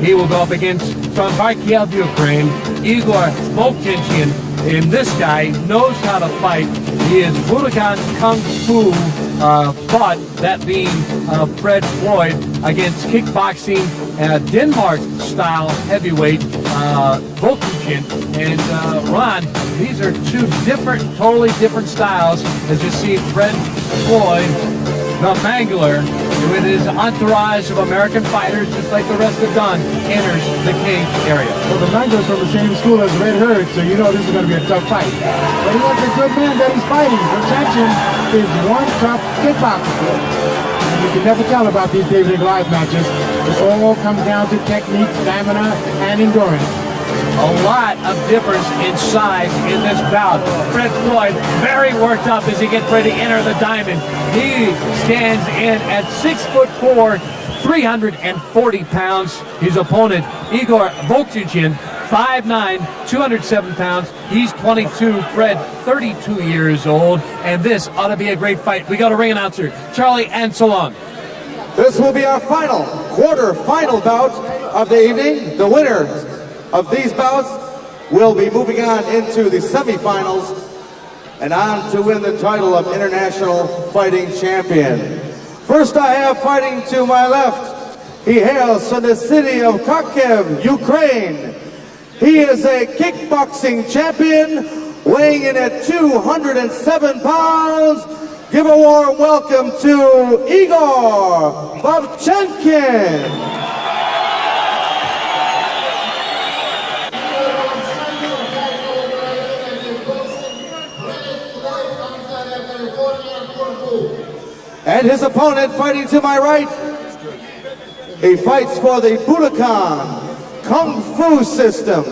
He will go up against, from Kharkiv, Ukraine, Igor Volchichin. And this guy knows how to fight. He is Budokan Kung Fu fought, that being Fred Floyd, against kickboxing, Denmark-style heavyweight Volchichin. And Ron, these are two different, totally different styles. As you see, Fred Floyd, the Mangler, with his entourage of American fighters, just like the rest of Don, enters the cage area. Well, the Mangler's from the same school as Red Herd, so you know this is going to be a tough fight. But he has a good man that he's fighting. Volchichin is one tough kickboxer. And you can never tell about these David and Goliath matches. It all comes down to technique, stamina, and endurance. A lot of difference in size in this bout. Fred Floyd very worked up as he gets ready to enter the diamond. He stands in at 6'4", 340 pounds. His opponent, Igor Volchichin, 5'9", 207 pounds. He's 22, Fred 32 years old, and this ought to be a great fight. We got a ring announcer, Charlie Anselon. This will be our quarter-final bout of the evening. The winner of these bouts will be moving on into the semifinals and on to win the title of International Fighting Champion. First I have fighting to my left. He hails from the city of Kharkiv, Ukraine. He is a kickboxing champion, weighing in at 207 pounds. Give a warm welcome to Igor Volchichin. And his opponent fighting to my right, he fights for the Budokan Kung Fu system.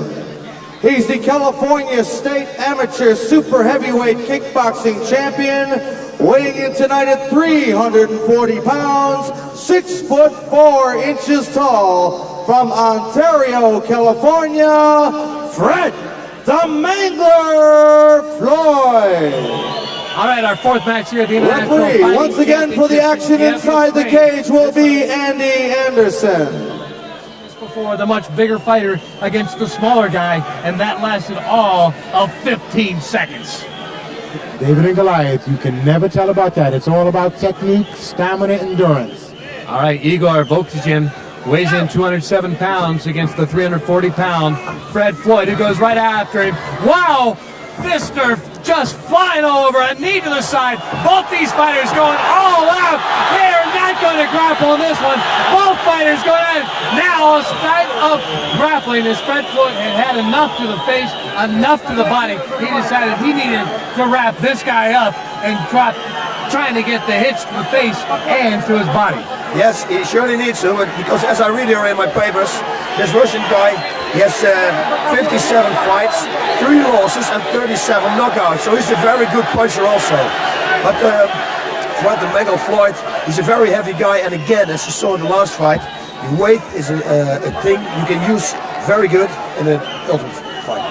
He's the California State Amateur Super Heavyweight Kickboxing Champion, weighing in tonight at 340 pounds, 6'4" tall, from Ontario, California, Fred the Mangler Floyd. All right, our fourth match here at the International Referee, Fighting once again for the action inside the cage will be Andy Anderson. Before the much bigger fighter against the smaller guy, and that lasted all of 15 seconds. David and Goliath, you can never tell about that. It's all about technique, stamina, endurance. All right, Igor Volchichin weighs in 207 pounds against the 340-pound Fred Floyd, who goes right after him. Wow! Fister just flying all over, a knee to the side. Both these fighters going all out. They are not going to grapple in this one. Both fighters going at it. Now, a sight of grappling as Fred Floyd had enough to the face, enough to the body. He decided he needed to wrap this guy up and trying to get the hits to the face and to his body. Yes, he surely needs to, but because as I read here in my papers, this Russian guy, he has 57 fights, 3 losses and 37 knockouts, so he's a very good puncher also. But Fred the Mangler Floyd, he's a very heavy guy, and again, as you saw in the last fight, the weight is a thing you can use very good in an ultimate fight.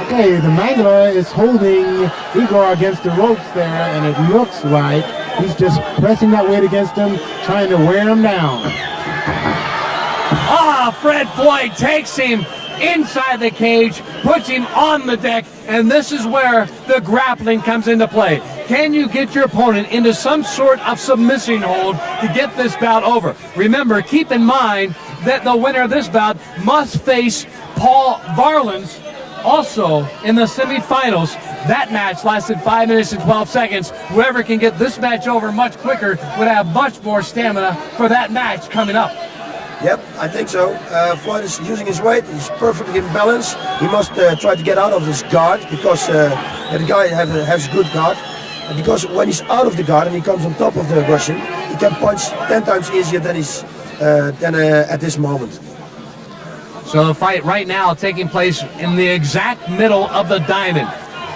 Okay, the Mangler is holding Igor against the ropes there, and it looks like he's just pressing that weight against him, trying to wear him down. Fred Floyd takes him inside the cage, puts him on the deck, and this is where the grappling comes into play. Can you get your opponent into some sort of submission hold to get this bout over? Remember, keep in mind that the winner of this bout must face Paul Varlins also in the semifinals. That match lasted 5 minutes and 12 seconds. Whoever can get this match over much quicker would have much more stamina for that match coming up. Yep, I think so. Floyd is using his weight. He's perfectly in balance. He must try to get out of this guard because the guy has good guard. And because when he's out of the guard and he comes on top of the Russian, he can punch 10 times easier than at this moment. So the fight right now taking place in the exact middle of the diamond.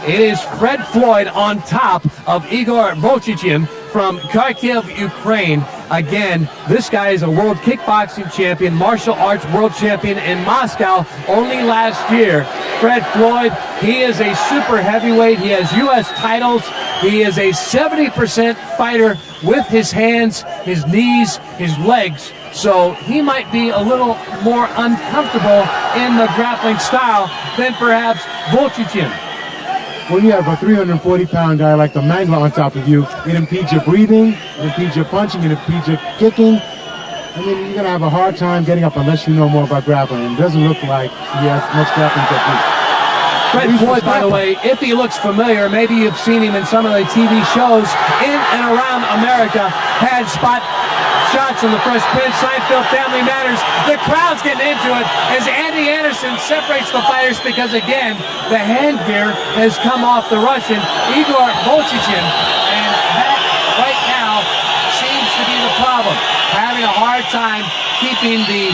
It is Fred Floyd on top of Igor Volchichin from Kharkiv, Ukraine. Again, this guy is a world kickboxing champion, martial arts world champion in Moscow only last year. Fred Floyd, he is a super heavyweight. He has U.S. titles. He is a 70% fighter with his hands, his knees, his legs. So he might be a little more uncomfortable in the grappling style than perhaps Volchichin. When you have a 340-pound guy like the Mangler on top of you, it impedes your breathing, it impedes your punching, it impedes your kicking. I mean, you're going to have a hard time getting up unless you know more about grappling. It doesn't look like he has much grappling technique. Fred Floyd, by the way, if he looks familiar, maybe you've seen him in some of the TV shows in and around America, had spot shots on the Fresh Prince, Seinfeld, Family Matters. The crowd's getting into it as Andy Anderson separates the fighters because, again, the hand gear has come off the Russian, Igor Volchichin, and that right now seems to be the problem, having a hard time keeping the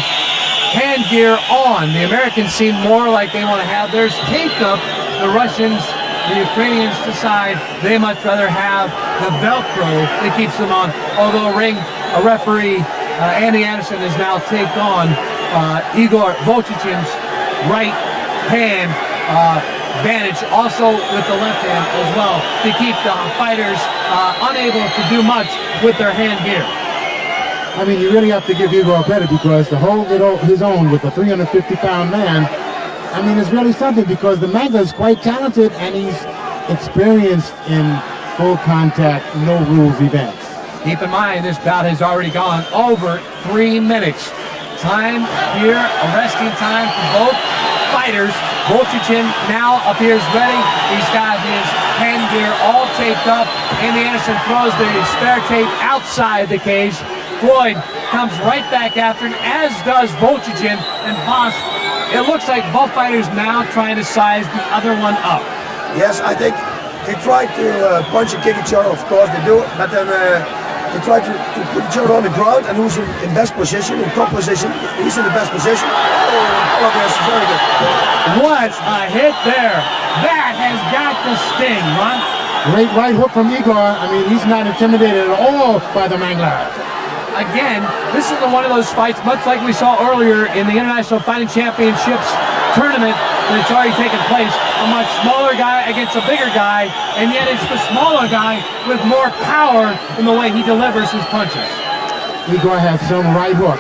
hand gear on. The Americans seem more like they want to have theirs taped up. The Russians, the Ukrainians decide they much rather have the Velcro that keeps them on. Although a referee, Andy Anderson, has now taken on Igor Volchichin's right hand advantage, also with the left hand as well, to keep the fighters unable to do much with their hand gear. I mean, you really have to give Igor credit because to hold it his own with a 350-pound man, I mean, it's really something because the Mangler is quite talented and he's experienced in full contact, no rules events. Keep in mind, this bout has already gone over 3 minutes. Time here, arresting time for both fighters. Volchichin now appears ready. He's got his hand gear all taped up. Andy Anderson throws the spare tape outside the cage. Floyd comes right back after him, as does Volchichin and Haas. It looks like both fighters now trying to size the other one up. Yes, I think they try to punch and kick each other, of course they do, but then they try to put each other on the ground, and who's in best position, in top position, he's in the best position. Oh, yes, very good. What a hit there. That has got to sting, Ron. Great right hook from Igor. I mean, he's not intimidated at all by the Mangler. Again, this is one of those fights, much like we saw earlier in the International Fighting Championships tournament that's already taken place. A much smaller guy against a bigger guy, and yet it's the smaller guy with more power in the way he delivers his punches. Igor has some right hook.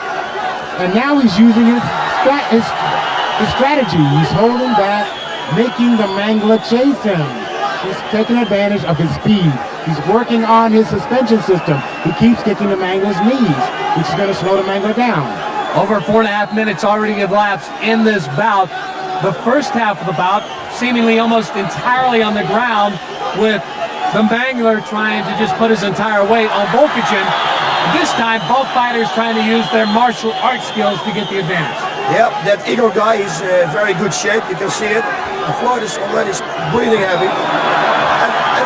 And now he's using his strategy. He's holding back, making the Mangler chase him. He's taking advantage of his speed. He's working on his suspension system. He keeps kicking the Mangler's knees, which is going to slow the Mangler down. Over 4.5 minutes already have elapsed in this bout. The first half of the bout seemingly almost entirely on the ground, with the Mangler trying to just put his entire weight on Volchichin. This time, both fighters trying to use their martial arts skills to get the advantage. Yep, that Igor guy is very good shape, you can see it. The Floyd is already breathing heavy. And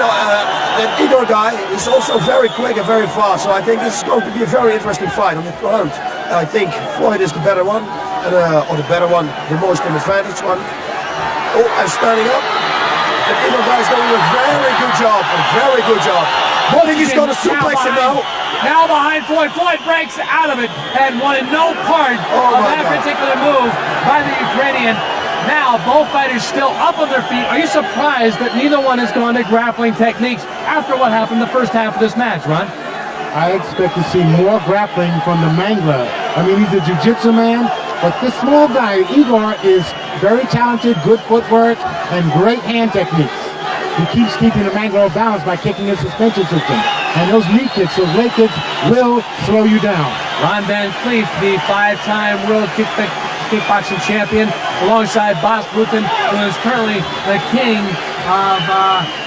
that Igor guy is also very quick and very fast, so I think this is going to be a very interesting fight on the ground. I think Floyd is the better one, or the better one, the most advantage one. Oh, and standing up. The Igor guy is doing a very good job, I think he's going to suplex him now. Now behind Floyd. Floyd breaks out of it and wanted no part of that particular move by the Ukrainian. Now, both fighters still up on their feet. Are you surprised that neither one has gone to grappling techniques after what happened the first half of this match, Ron? I expect to see more grappling from the Mangler. I mean, he's a jiu-jitsu man, but this small guy, Igor, is very talented, good footwork, and great hand techniques. He keeps keeping the Mangler balanced by kicking his suspension system. And those knee kicks, those leg kicks, will slow you down. Ron Van Cleef, the 5-time world kickboxing champion, alongside Bas Rutten, who is currently the king of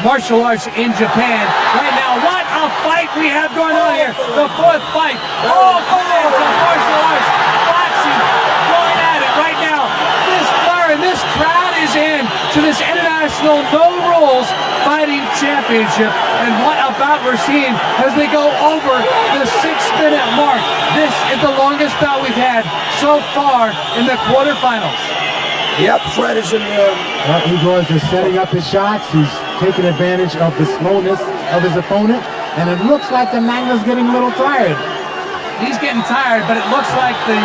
martial arts in Japan. Right now, what a fight we have going on here. The fourth fight. All kinds of martial arts, boxing, going at it right now. This flare and this crowd is in to this international no rules fighting championship. And what about we're seeing as they go over the 6-minute mark. This is the longest bout we've had so far in the quarterfinals. Yep, Fred is in Igor is just setting up his shots. He's taking advantage of the slowness of his opponent. And it looks like the Mangler's getting a little tired. he's getting tired, but it looks like the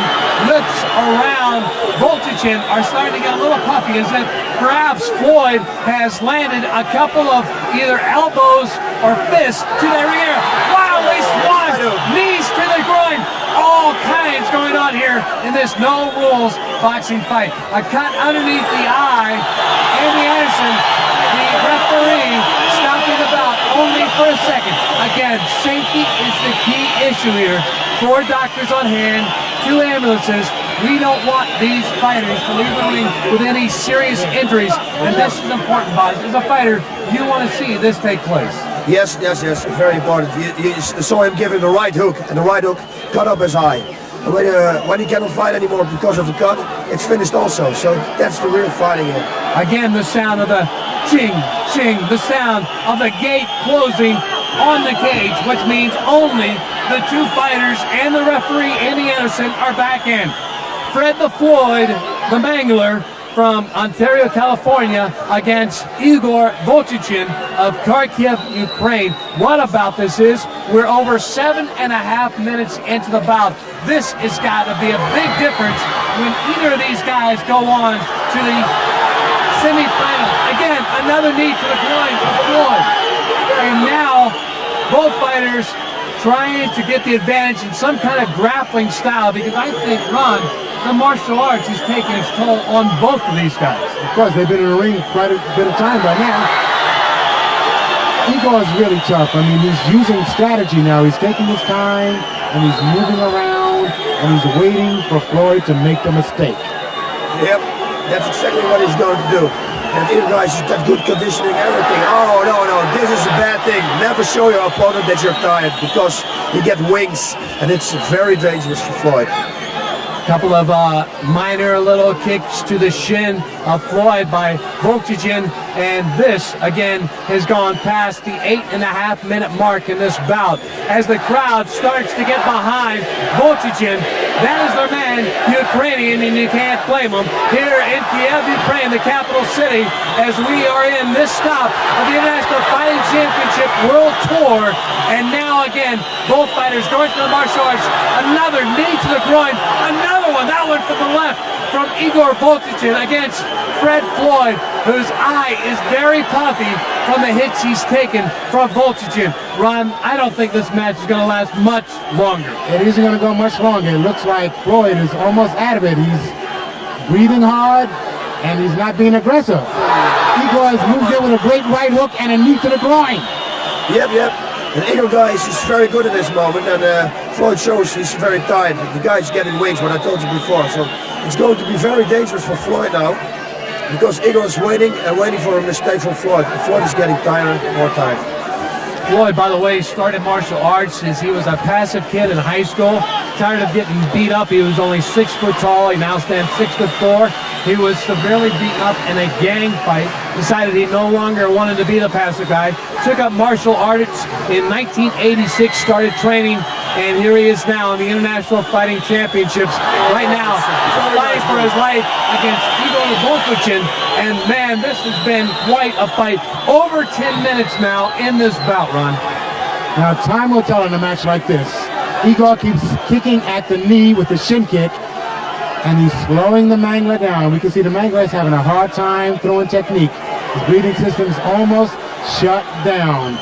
lips around Voltichin are starting to get a little puffy, as if perhaps Floyd has landed a couple of either elbows or fists to their ear. Wow, at least one! Knees to the groin! All kinds going on here in this no-rules boxing fight. A cut underneath the eye. Andy Anderson, the referee, stopping the bout only for a second. Again, safety is the key issue here. 4 doctors on hand, 2 ambulances. We don't want these fighters to leave the ring with any serious injuries, and this is important, Boz. As a fighter, you want to see this take place. Yes, very important. You saw him give him the right hook, and the right hook cut up his eye. And when he cannot fight anymore because of the cut, it's finished also. So that's the real fighting here. Again, the sound of the ching, ching, the sound of the gate closing on the cage, which means only the 2 fighters and the referee, Andy Anderson, are back in. Fred the Floyd, the Mangler, from Ontario, California, against Igor Voltichin of Kharkiv, Ukraine. What about this is, we're over 7.5 minutes into the bout. This has got to be a big difference when either of these guys go on to the semifinal. Again, another knee to the groin of Floyd. And now, both fighters trying to get the advantage in some kind of grappling style, because I think, Ron, the martial arts is taking its toll on both of these guys. Of course, they've been in the ring quite a bit of time by now. Igor is really tough. I mean, he's using strategy now. He's taking his time, and he's moving around, and he's waiting for Floyd to make the mistake. Yep, that's exactly what he's going to do. And Igor guys has got good conditioning, everything. Oh, no, this is a bad thing. Never show your opponent that you're tired, because you get wings, and it's very dangerous for Floyd. Couple of minor little kicks to the shin of Floyd by Voltichin, and this again has gone past the 8.5 minute mark in this bout. As the crowd starts to get behind Voltichin, that is their man, Ukrainian, and you can't blame him. Here in Kiev, Ukraine, the capital city, as we are in this stop of the International Fighting Championship World Tour, and now again, both fighters going to the martial arts. Another knee to the groin, another one, that one from the left, from Igor Voltichin against Fred Floyd, whose eye is very puffy from the hits he's taken from Voltichin. Ron, I don't think this match is going to last much longer. It isn't going to go much longer. It looks like Floyd is almost out of it. He's breathing hard, and he's not being aggressive. Igor has moved in with a great right hook and a knee to the groin. Yep. And Igor guys is very good at this moment, and Floyd shows he's very tired. The guy's getting wings, what I told you before. So it's going to be very dangerous for Floyd now, because Igor is waiting for a mistake from Floyd. Floyd is getting tired, more tired. Floyd, by the way, started martial arts since he was a passive kid in high school. Tired of getting beat up. He was only 6 foot tall. He now stands 6'4". He was severely beaten up in a gang fight. Decided he no longer wanted to be the passive guy. Took up martial arts in 1986. Started training, and here he is now in the International Fighting Championships. Right now, fighting for his life against Igor Voltichin. And man, this has been quite a fight. Over 10 minutes now in this bout, Ron. Now, time will tell in a match like this. Igor keeps kicking at the knee with the shin kick, and he's slowing the Mangler down. We can see the Mangler is having a hard time throwing technique. His breathing system's almost shut down.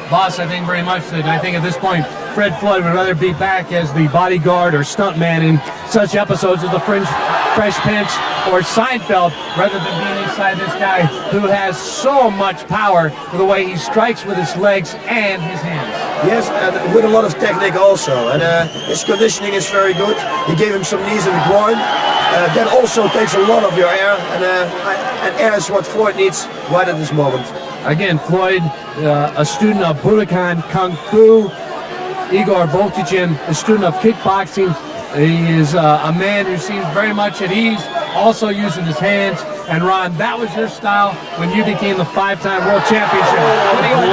Boss, I think very much that I think at this point, Fred Floyd would rather be back as the bodyguard or stuntman in such episodes as The Fresh Prince or Seinfeld, rather than being inside this guy who has so much power with the way he strikes with his legs and his hands. Yes, and with a lot of technique also, and his conditioning is very good. He gave him some knees in the groin. That also takes a lot of your air, and air is what Floyd needs right at this moment. Again, Floyd, a student of Budokan Kung Fu. Igor Voltichin, a student of kickboxing. He is a man who seems very much at ease, also using his hands. And Ron, that was your style when you became the 5-time world championship.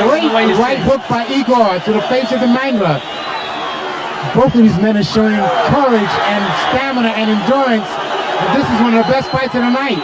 Great right hook by Igor to the face of the Mangler. Both of these men are showing courage and stamina and endurance. And this is one of the best fights of the night.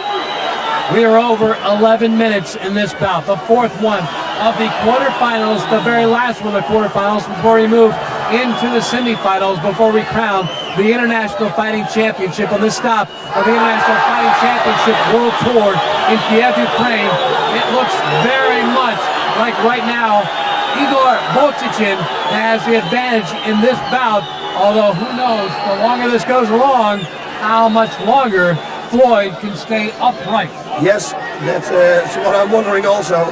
We are over 11 minutes in this bout, the 4th one of the quarterfinals, the very last one of the quarterfinals before we move into the semifinals before we crown the International Fighting Championship on this stop of the International Fighting Championship World Tour in Kiev, Ukraine. It looks very much like right now Igor Bolchichin has the advantage in this bout, although who knows, the longer this goes along, how much longer Floyd can stay upright. Yes, that's what I'm wondering also.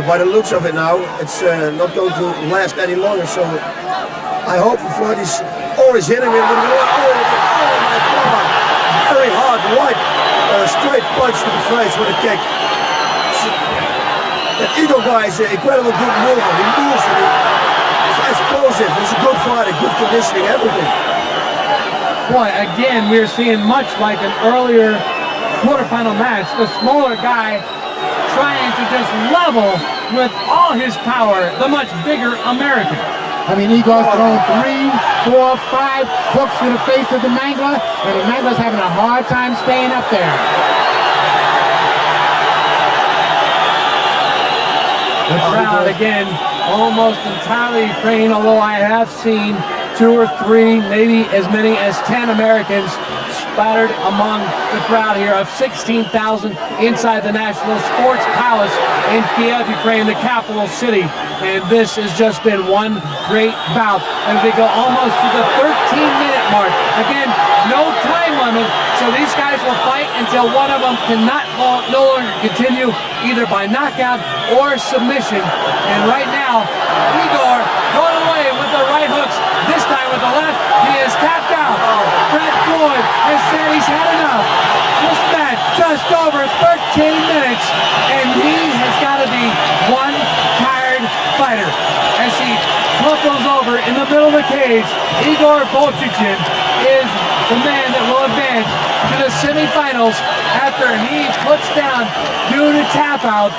By the looks of it now, it's not going to last any longer, so I hope Floyd is always hitting him with oh my God, very hard, right, straight punch to the face with a kick. The Igor guy is an incredible good mover. He moves and he's explosive. He's a good fighter, good conditioning, everything. Boy, again, we're seeing much like an earlier quarterfinal match. The smaller guy trying to just level with all his power the much bigger American. I mean, Igor's thrown 3, 4, 5 hooks to the face of the Mangler, and the Mangler's having a hard time staying up there. The crowd, again, almost entirely Ukraine, although I have seen 2 or 3, maybe as many as 10 Americans splattered among the crowd here of 16,000 inside the National Sports Palace in Kiev, Ukraine, the capital city. And this has just been one great bout as we go almost to the 13-minute mark. Again, no time limit, so these guys will fight until one of them cannot no longer continue, either by knockout or submission. And right now, Igor going away with the right hooks, this time with the left. He is tapped out. Fred Floyd has said he's had enough. This match just over 13 minutes, and he has got to be one tired fighter. As he crumples over in the middle of the cage, Igor Bolchichin is the man that will advance to the semifinals after he puts down, due to tap out,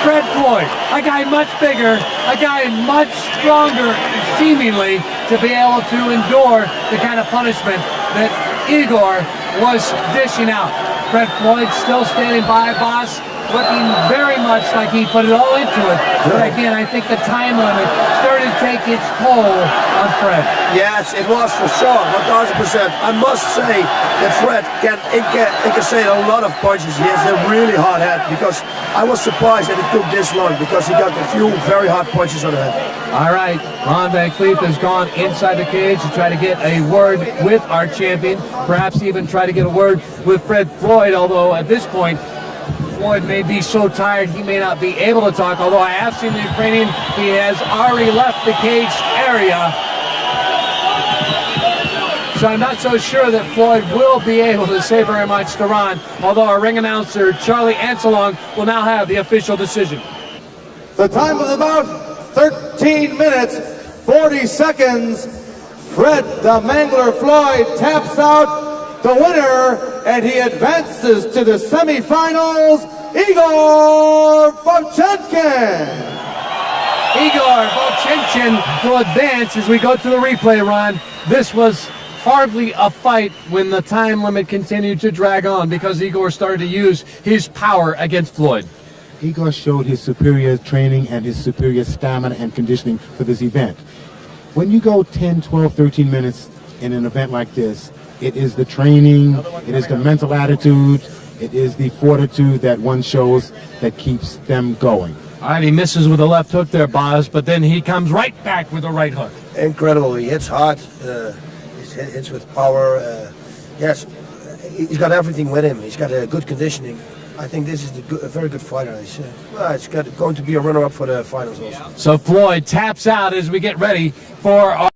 Fred Floyd, a guy much bigger, a guy much stronger, seemingly, to be able to endure the kind of punishment that Igor was dishing out. Fred Floyd still standing by, boss, looking very much like he put it all into it. But again, I think the time limit started to take its toll on Fred. Yes, it was for sure, 1,000%. I must say that Fred can incassate a lot of punches. He has a really hard head, because I was surprised that it took this long, because he got a few very hard punches on the head. All right, Ron Van Cleef has gone inside the cage to try to get a word with our champion, perhaps even try to get a word with Fred Floyd, although at this point, Floyd may be so tired he may not be able to talk, although I have seen the Ukrainian, he has already left the cage area. So I'm not so sure that Floyd will be able to say very much to Ron, although our ring announcer, Charlie Anselong, will now have the official decision. The time of the bout, 13 minutes, 40 seconds. Fred the Mangler Floyd taps out the winner, and he advances to the semifinals, Igor Bolchichin. Igor Bolchichin will advance as we go to the replay, Ron. This was hardly a fight when the time limit continued to drag on, because Igor started to use his power against Floyd. Igor showed his superior training and his superior stamina and conditioning for this event. When you go 10, 12, 13 minutes in an event like this, it is the training, it is the mental attitude, it is the fortitude that one shows that keeps them going. All right, he misses with a left hook there, Boz, but then he comes right back with a right hook. Incredible. He hits hard. He hits with power. Yes, he's got everything with him. He's got a good conditioning. I think this is a very good fighter. It's going to be a runner-up for the finals also. So Floyd taps out as we get ready for our